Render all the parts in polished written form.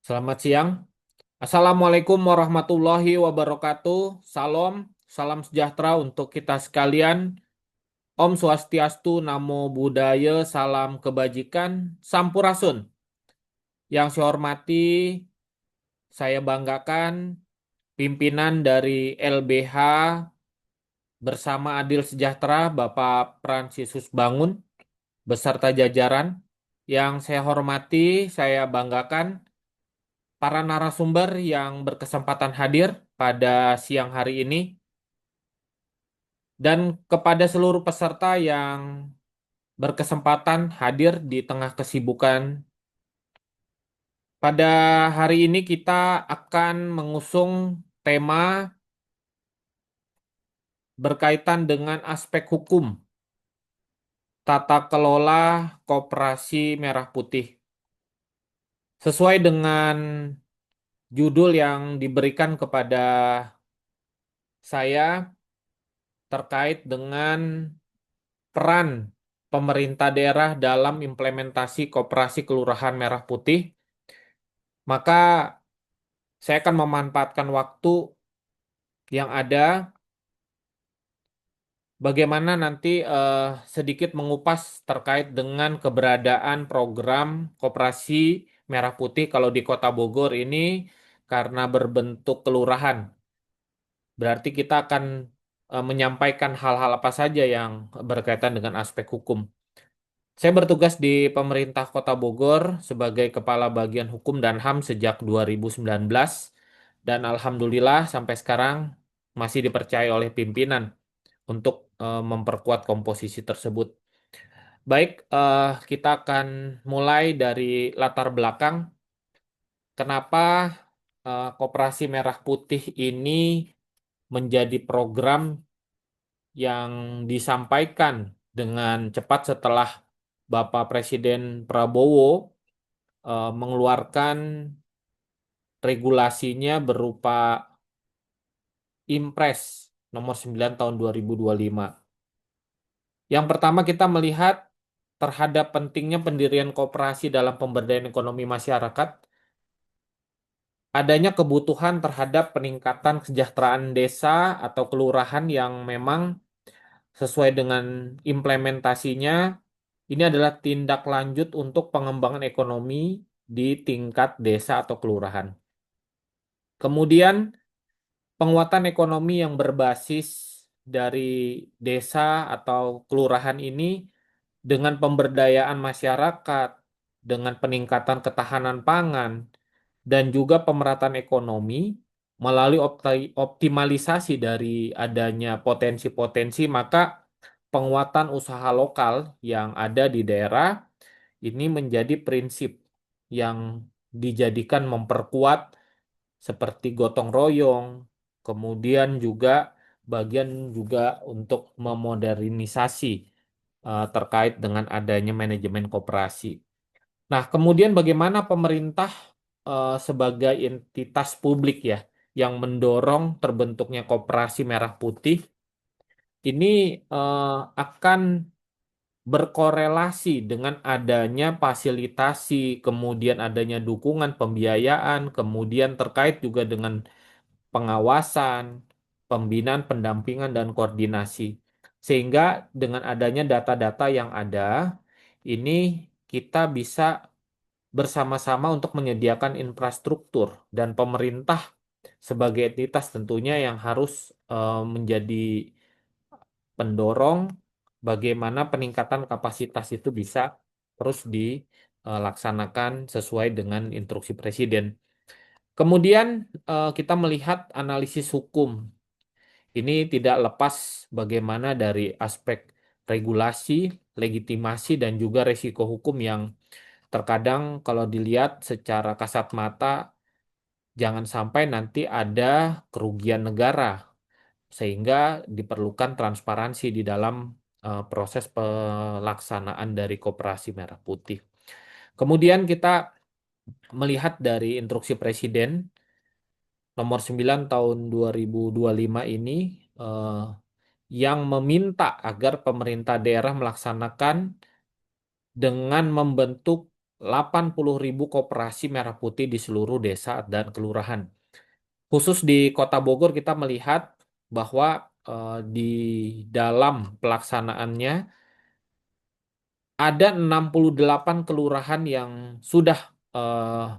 Selamat siang. Assalamualaikum warahmatullahi wabarakatuh. Salam sejahtera untuk kita sekalian. Om Swastiastu, Namo Buddhaya, salam kebajikan, Sampurasun. Yang saya hormati, saya banggakan pimpinan dari LBH bersama Adil Sejahtera, Bapak Fransiskus Bangun, beserta jajaran. Yang saya hormati, saya banggakan para narasumber yang berkesempatan hadir pada siang hari ini dan kepada seluruh peserta yang berkesempatan hadir di tengah kesibukan. Pada hari ini kita akan mengusung tema berkaitan dengan aspek hukum tata kelola Koperasi Merah Putih. Sesuai dengan judul yang diberikan kepada saya terkait dengan peran pemerintah daerah dalam implementasi Koperasi Kelurahan Merah Putih, maka saya akan memanfaatkan waktu yang ada bagaimana nanti sedikit mengupas terkait dengan keberadaan program Koperasi Merah Putih kalau di Kota Bogor ini karena berbentuk kelurahan. Berarti kita akan menyampaikan hal-hal apa saja yang berkaitan dengan aspek hukum. Saya bertugas di pemerintah Kota Bogor sebagai Kepala Bagian Hukum dan HAM sejak 2019 dan alhamdulillah sampai sekarang masih dipercaya oleh pimpinan untuk memperkuat komposisi tersebut. Baik, kita akan mulai dari latar belakang kenapa Koperasi Merah Putih ini menjadi program yang disampaikan dengan cepat setelah Bapak Presiden Prabowo mengeluarkan regulasinya berupa Impres nomor 9 tahun 2025. Yang pertama kita melihat terhadap pentingnya pendirian koperasi dalam pemberdayaan ekonomi masyarakat, adanya kebutuhan terhadap peningkatan kesejahteraan desa atau kelurahan yang memang sesuai dengan implementasinya, ini adalah tindak lanjut untuk pengembangan ekonomi di tingkat desa atau kelurahan. Kemudian penguatan ekonomi yang berbasis dari desa atau kelurahan ini dengan pemberdayaan masyarakat, dengan peningkatan ketahanan pangan, dan juga pemerataan ekonomi melalui optimalisasi dari adanya potensi-potensi, maka penguatan usaha lokal yang ada di daerah ini menjadi prinsip yang dijadikan memperkuat seperti gotong royong, kemudian juga bagian juga untuk memodernisasi terkait dengan adanya manajemen koperasi. Nah, kemudian bagaimana pemerintah sebagai entitas publik ya yang mendorong terbentuknya Koperasi Merah Putih ini akan berkorelasi dengan adanya fasilitasi, kemudian adanya dukungan pembiayaan, kemudian terkait juga dengan pengawasan, pembinaan, pendampingan, dan koordinasi. Sehingga dengan adanya data-data yang ada, ini kita bisa bersama-sama untuk menyediakan infrastruktur dan pemerintah sebagai entitas tentunya yang harus menjadi pendorong bagaimana peningkatan kapasitas itu bisa terus dilaksanakan sesuai dengan instruksi Presiden. Kemudian kita melihat analisis hukum. Ini tidak lepas bagaimana dari aspek regulasi, legitimasi, dan juga resiko hukum yang terkadang kalau dilihat secara kasat mata jangan sampai nanti ada kerugian negara sehingga diperlukan transparansi di dalam proses pelaksanaan dari Koperasi Merah Putih. Kemudian kita melihat dari instruksi Presiden nomor 9 tahun 2025 ini eh, yang meminta agar pemerintah daerah melaksanakan dengan membentuk 80.000 koperasi merah putih di seluruh desa dan kelurahan. Khusus di Kota Bogor kita melihat bahwa di dalam pelaksanaannya ada 68 kelurahan yang sudah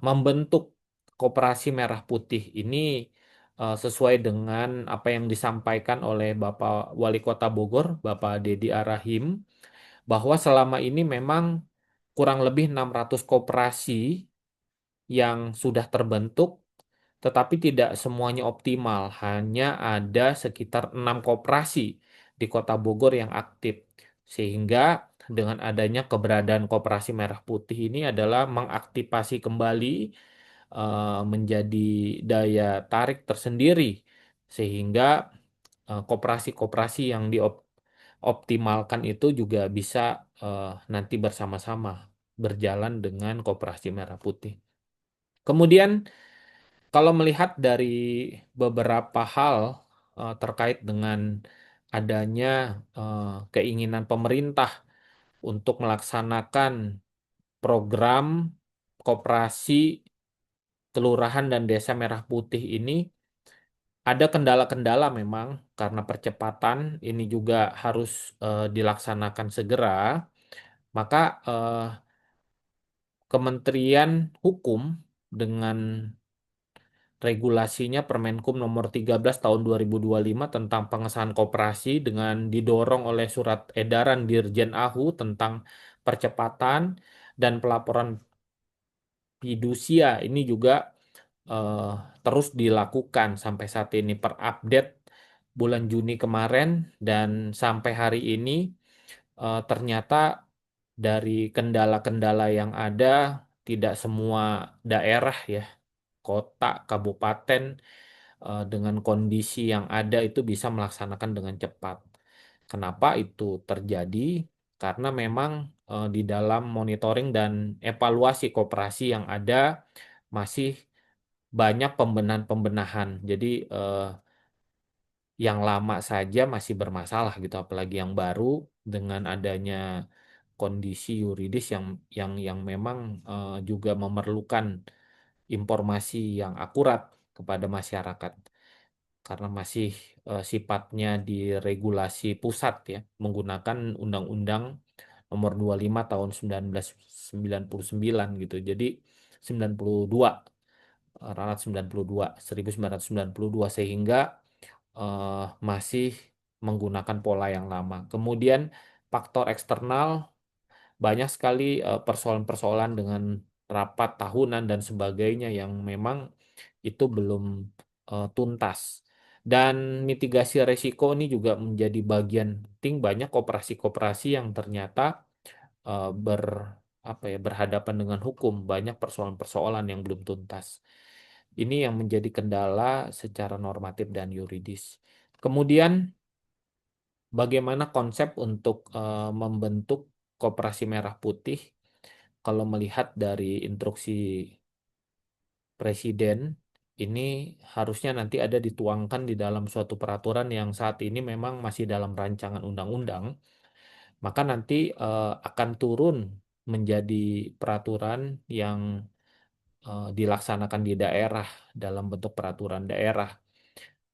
membentuk koperasi merah putih. Ini sesuai dengan apa yang disampaikan oleh Bapak Wali Kota Bogor, Bapak Dedi Arahim, bahwa selama ini memang kurang lebih 600 koperasi yang sudah terbentuk, tetapi tidak semuanya optimal. Hanya ada sekitar 6 koperasi di Kota Bogor yang aktif. Sehingga dengan adanya keberadaan Koperasi Merah Putih ini adalah mengaktifasi kembali menjadi daya tarik tersendiri. Sehingga koperasi-koperasi yang dioptimalkan itu juga bisa nanti bersama-sama berjalan dengan Koperasi Merah Putih. Kemudian kalau melihat dari beberapa hal terkait dengan adanya keinginan pemerintah untuk melaksanakan program koperasi kelurahan dan desa merah putih ini, ada kendala-kendala memang karena percepatan ini juga harus dilaksanakan segera, maka Kementerian Hukum dengan regulasinya Permenkum nomor 13 tahun 2025 tentang pengesahan koperasi dengan didorong oleh surat edaran Dirjen AHU tentang percepatan dan pelaporan fidusia ini juga eh, terus dilakukan sampai saat ini per update bulan Juni kemarin dan sampai hari ini ternyata dari kendala-kendala yang ada tidak semua daerah ya kota, kabupaten dengan kondisi yang ada itu bisa melaksanakan dengan cepat. Kenapa itu terjadi? Karena memang di dalam monitoring dan evaluasi koperasi yang ada masih banyak pembenahan-pembenahan. Jadi yang lama saja masih bermasalah gitu, apalagi yang baru dengan adanya kondisi yuridis yang memang juga memerlukan informasi yang akurat kepada masyarakat karena masih sifatnya di regulasi pusat ya menggunakan Undang-Undang Nomor 25 tahun 1999 gitu. Jadi 92 Ralat 92 1992 sehingga masih menggunakan pola yang lama. Kemudian faktor eksternal banyak sekali persoalan-persoalan dengan rapat tahunan dan sebagainya yang memang itu belum tuntas. Dan mitigasi resiko ini juga menjadi bagian penting banyak koperasi-koperasi yang ternyata ber apa ya berhadapan dengan hukum, banyak persoalan-persoalan yang belum tuntas. Ini yang menjadi kendala secara normatif dan yuridis. Kemudian bagaimana konsep untuk membentuk koperasi merah putih kalau melihat dari instruksi Presiden ini harusnya nanti ada dituangkan di dalam suatu peraturan yang saat ini memang masih dalam rancangan undang-undang, maka nanti akan turun menjadi peraturan yang dilaksanakan di daerah dalam bentuk peraturan daerah.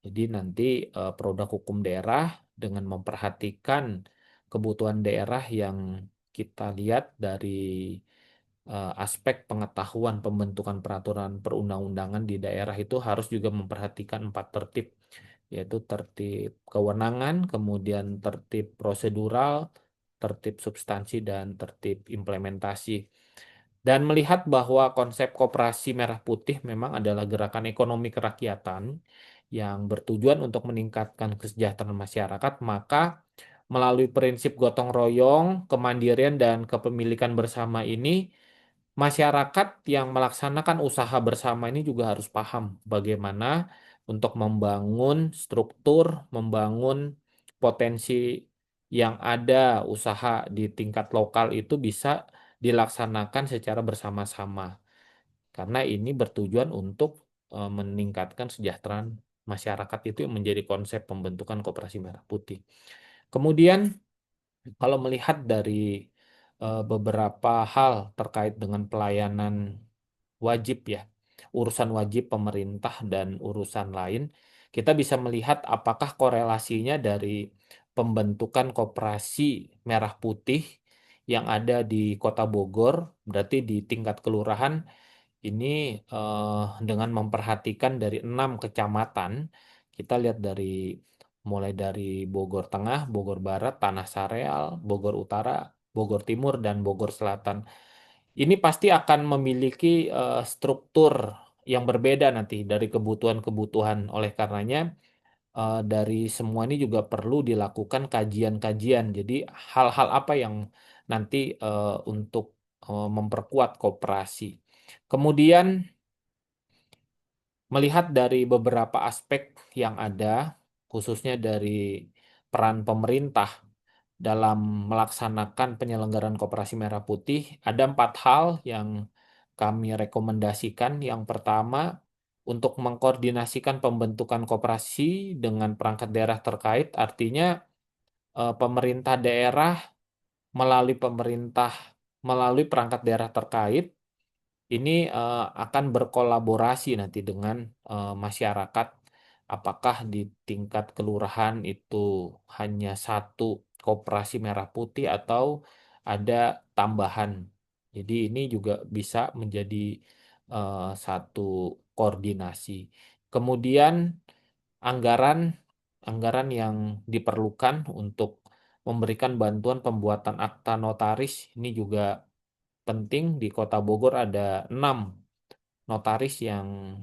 Jadi nanti produk hukum daerah dengan memperhatikan kebutuhan daerah yang kita lihat dari aspek pengetahuan pembentukan peraturan perundang-undangan di daerah itu harus juga memperhatikan 4 tertib, yaitu tertib kewenangan, kemudian tertib prosedural, tertib substansi, dan tertib implementasi. Dan melihat bahwa konsep koperasi merah putih memang adalah gerakan ekonomi kerakyatan yang bertujuan untuk meningkatkan kesejahteraan masyarakat, maka melalui prinsip gotong royong, kemandirian, dan kepemilikan bersama ini, masyarakat yang melaksanakan usaha bersama ini juga harus paham bagaimana untuk membangun struktur, membangun potensi yang ada usaha di tingkat lokal itu bisa dilaksanakan secara bersama-sama. Karena ini bertujuan untuk meningkatkan kesejahteraan masyarakat itu yang menjadi konsep pembentukan Koperasi Merah Putih. Kemudian kalau melihat dari beberapa hal terkait dengan pelayanan wajib ya, urusan wajib pemerintah dan urusan lain, kita bisa melihat apakah korelasinya dari pembentukan koperasi merah putih yang ada di Kota Bogor, berarti di tingkat kelurahan ini dengan memperhatikan dari 6 kecamatan, kita lihat mulai dari Bogor Tengah, Bogor Barat, Tanah Sareal, Bogor Utara, Bogor Timur, dan Bogor Selatan. Ini pasti akan memiliki struktur yang berbeda nanti dari kebutuhan-kebutuhan. Oleh karenanya, dari semua ini juga perlu dilakukan kajian-kajian. Jadi hal-hal apa yang nanti untuk memperkuat koperasi. Kemudian melihat dari beberapa aspek yang ada, khususnya dari peran pemerintah dalam melaksanakan penyelenggaraan Koperasi Merah Putih, ada 4 hal yang kami rekomendasikan. Yang pertama, untuk mengkoordinasikan pembentukan koperasi dengan perangkat daerah terkait, artinya pemerintah daerah melalui perangkat daerah terkait ini akan berkolaborasi nanti dengan masyarakat. Apakah di tingkat kelurahan itu hanya satu koperasi merah putih atau ada tambahan. Jadi ini juga bisa menjadi satu koordinasi. Kemudian anggaran anggaran yang diperlukan untuk memberikan bantuan pembuatan akta notaris ini juga penting. Di Kota Bogor ada 6 notaris yang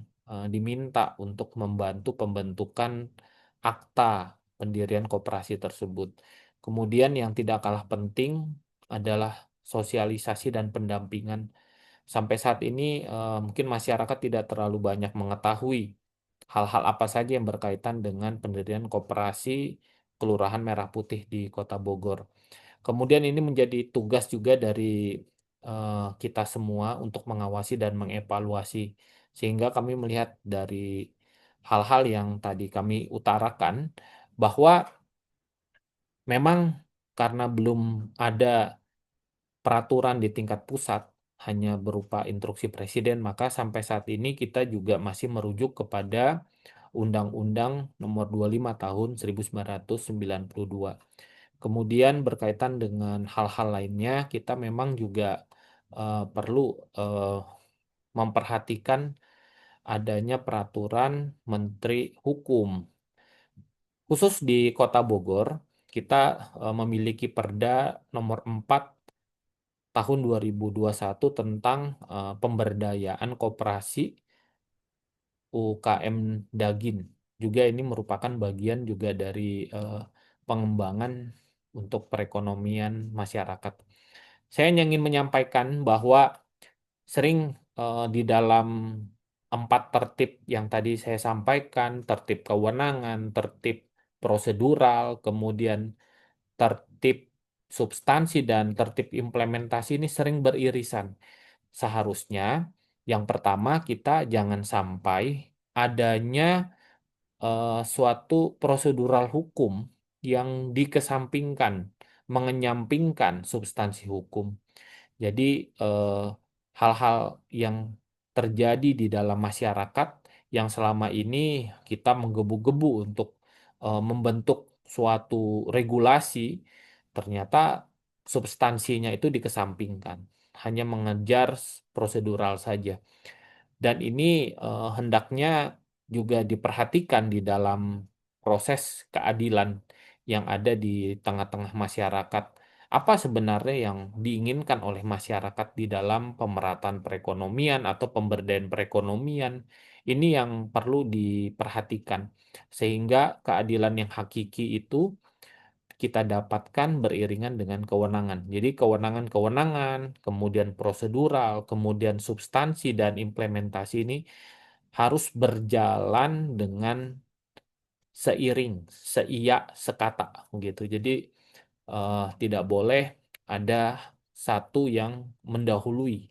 diminta untuk membantu pembentukan akta pendirian koperasi tersebut. Kemudian yang tidak kalah penting adalah sosialisasi dan pendampingan. Sampai saat ini mungkin masyarakat tidak terlalu banyak mengetahui hal-hal apa saja yang berkaitan dengan pendirian koperasi Kelurahan Merah Putih di Kota Bogor. Kemudian ini menjadi tugas juga dari kita semua untuk mengawasi dan mengevaluasi, sehingga kami melihat dari hal-hal yang tadi kami utarakan bahwa memang karena belum ada peraturan di tingkat pusat, hanya berupa instruksi presiden, maka sampai saat ini kita juga masih merujuk kepada Undang-Undang Nomor 25 Tahun 1992. Kemudian berkaitan dengan hal-hal lainnya, kita memang juga perlu eh, memperhatikan adanya peraturan Menteri Hukum. Khusus di Kota Bogor, kita memiliki Perda Nomor 4 Tahun 2021 tentang pemberdayaan koperasi UKM Dagin. Juga ini merupakan bagian juga dari pengembangan untuk perekonomian masyarakat. Saya hanya ingin menyampaikan bahwa sering di dalam 4 tertib yang tadi saya sampaikan, tertib kewenangan, tertib prosedural, kemudian tertib substansi dan tertib implementasi ini sering beririsan. Seharusnya yang pertama kita jangan sampai adanya suatu prosedural hukum yang dikesampingkan, mengenyampingkan substansi hukum. Jadi eh, hal-hal yang terjadi di dalam masyarakat yang selama ini kita menggebu-gebu untuk membentuk suatu regulasi, ternyata substansinya itu dikesampingkan, hanya mengejar prosedural saja. Dan ini hendaknya juga diperhatikan di dalam proses keadilan yang ada di tengah-tengah masyarakat. Apa sebenarnya yang diinginkan oleh masyarakat di dalam pemerataan perekonomian atau pemberdayaan perekonomian? Ini yang perlu diperhatikan, sehingga keadilan yang hakiki itu kita dapatkan beriringan dengan kewenangan. Jadi kewenangan-kewenangan, kemudian prosedural, kemudian substansi dan implementasi ini harus berjalan dengan seiring, seia, sekata gitu. Jadi tidak boleh ada satu yang mendahului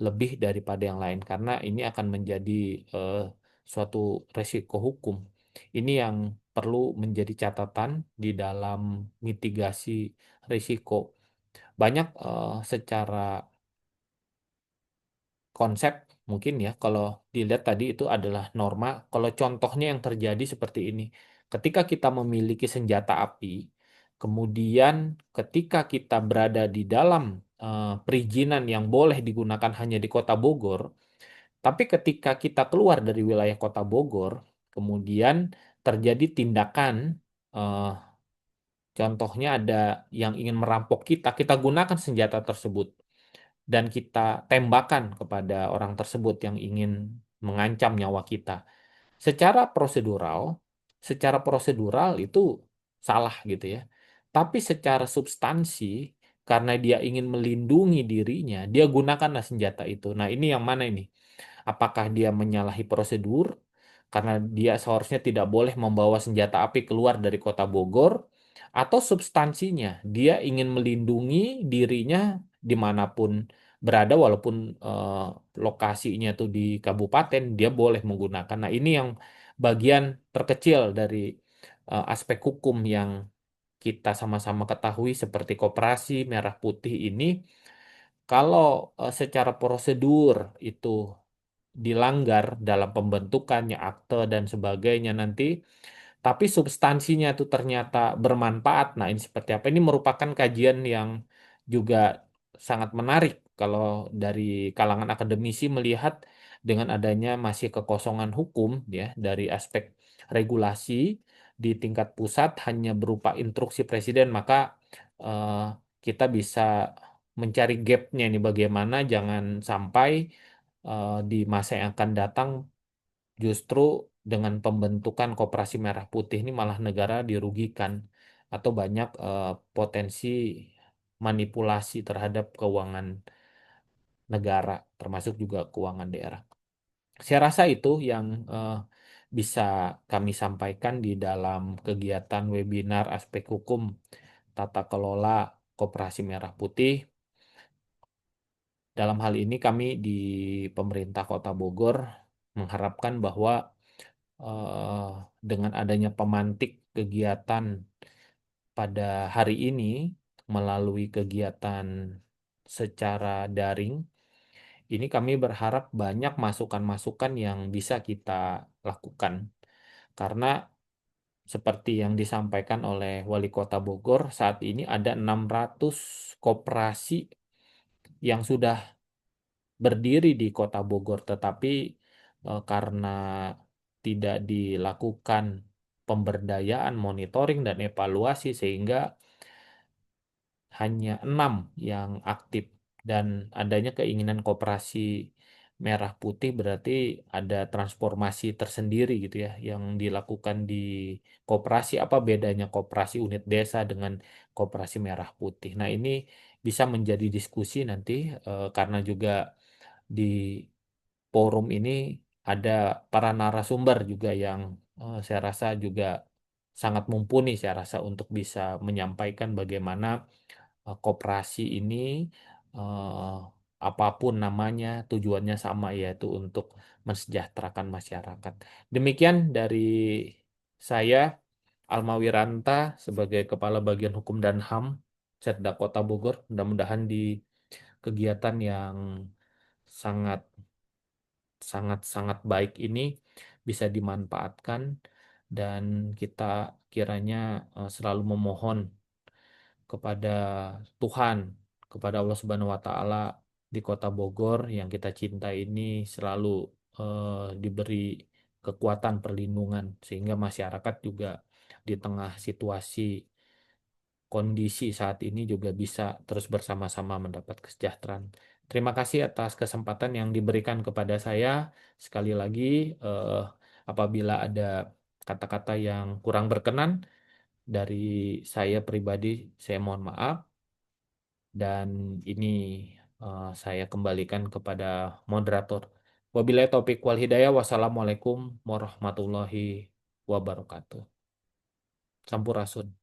lebih daripada yang lain karena ini akan menjadi eh, suatu resiko hukum. Ini yang perlu menjadi catatan di dalam mitigasi risiko. banyak secara konsep mungkin ya kalau dilihat tadi itu adalah norma. Kalau contohnya yang terjadi seperti ini, ketika kita memiliki senjata api, kemudian ketika kita berada di dalam perizinan yang boleh digunakan hanya di Kota Bogor, tapi ketika kita keluar dari wilayah Kota Bogor, kemudian terjadi tindakan, eh, contohnya ada yang ingin merampok kita, kita gunakan senjata tersebut dan kita tembakan kepada orang tersebut yang ingin mengancam nyawa kita. Secara prosedural, secara prosedural itu salah gitu ya. Tapi secara substansi, karena dia ingin melindungi dirinya, dia gunakanlah senjata itu. Nah, ini yang mana ini? Apakah dia menyalahi prosedur karena dia seharusnya tidak boleh membawa senjata api keluar dari kota Bogor, atau substansinya dia ingin melindungi dirinya dimanapun berada walaupun eh, lokasinya itu di kabupaten dia boleh menggunakan. Nah, ini yang bagian terkecil dari aspek hukum yang kita sama-sama ketahui seperti koperasi merah putih ini. Kalau secara prosedur itu dilanggar dalam pembentukannya akte dan sebagainya nanti, tapi substansinya itu ternyata bermanfaat. Nah, ini seperti apa? Ini merupakan kajian yang juga sangat menarik kalau dari kalangan akademisi melihat dengan adanya masih kekosongan hukum ya dari aspek regulasi di tingkat pusat hanya berupa instruksi presiden, maka eh, kita bisa mencari gapnya ini bagaimana jangan sampai di masa yang akan datang justru dengan pembentukan Koperasi Merah Putih ini malah negara dirugikan atau banyak potensi manipulasi terhadap keuangan negara, termasuk juga keuangan daerah. Saya rasa itu yang bisa kami sampaikan di dalam kegiatan webinar aspek hukum tata kelola Koperasi Merah Putih. Dalam hal ini kami di pemerintah Kota Bogor mengharapkan bahwa eh, dengan adanya pemantik kegiatan pada hari ini melalui kegiatan secara daring, ini kami berharap banyak masukan-masukan yang bisa kita lakukan. Karena seperti yang disampaikan oleh Wali Kota Bogor, saat ini ada 600 koperasi yang sudah berdiri di Kota Bogor, tetapi karena tidak dilakukan pemberdayaan, monitoring, dan evaluasi sehingga hanya 6 yang aktif dan adanya keinginan koperasi merah putih berarti ada transformasi tersendiri gitu ya yang dilakukan di koperasi. Apa bedanya koperasi unit desa dengan koperasi merah putih? Nah, ini bisa menjadi diskusi nanti karena juga di forum ini ada para narasumber juga yang saya rasa juga sangat mumpuni saya rasa untuk bisa menyampaikan bagaimana koperasi ini eh, apapun namanya tujuannya sama yaitu untuk mensejahterakan masyarakat. Demikian dari saya Alma Wiranta sebagai Kepala Bagian Hukum dan HAM Setda Kota Bogor. Mudah-mudahan di kegiatan yang sangat sangat sangat baik ini bisa dimanfaatkan dan kita kiranya selalu memohon kepada Tuhan, kepada Allah Subhanahu wa taala di Kota Bogor yang kita cintai ini selalu diberi kekuatan perlindungan sehingga masyarakat juga di tengah situasi kondisi saat ini juga bisa terus bersama-sama mendapat kesejahteraan. Terima kasih atas kesempatan yang diberikan kepada saya. Sekali lagi, eh, apabila ada kata-kata yang kurang berkenan dari saya pribadi, saya mohon maaf. Dan ini saya kembalikan kepada moderator. Wabillahi taufiq wal hidayah. Wassalamualaikum warahmatullahi wabarakatuh. Sampurasun.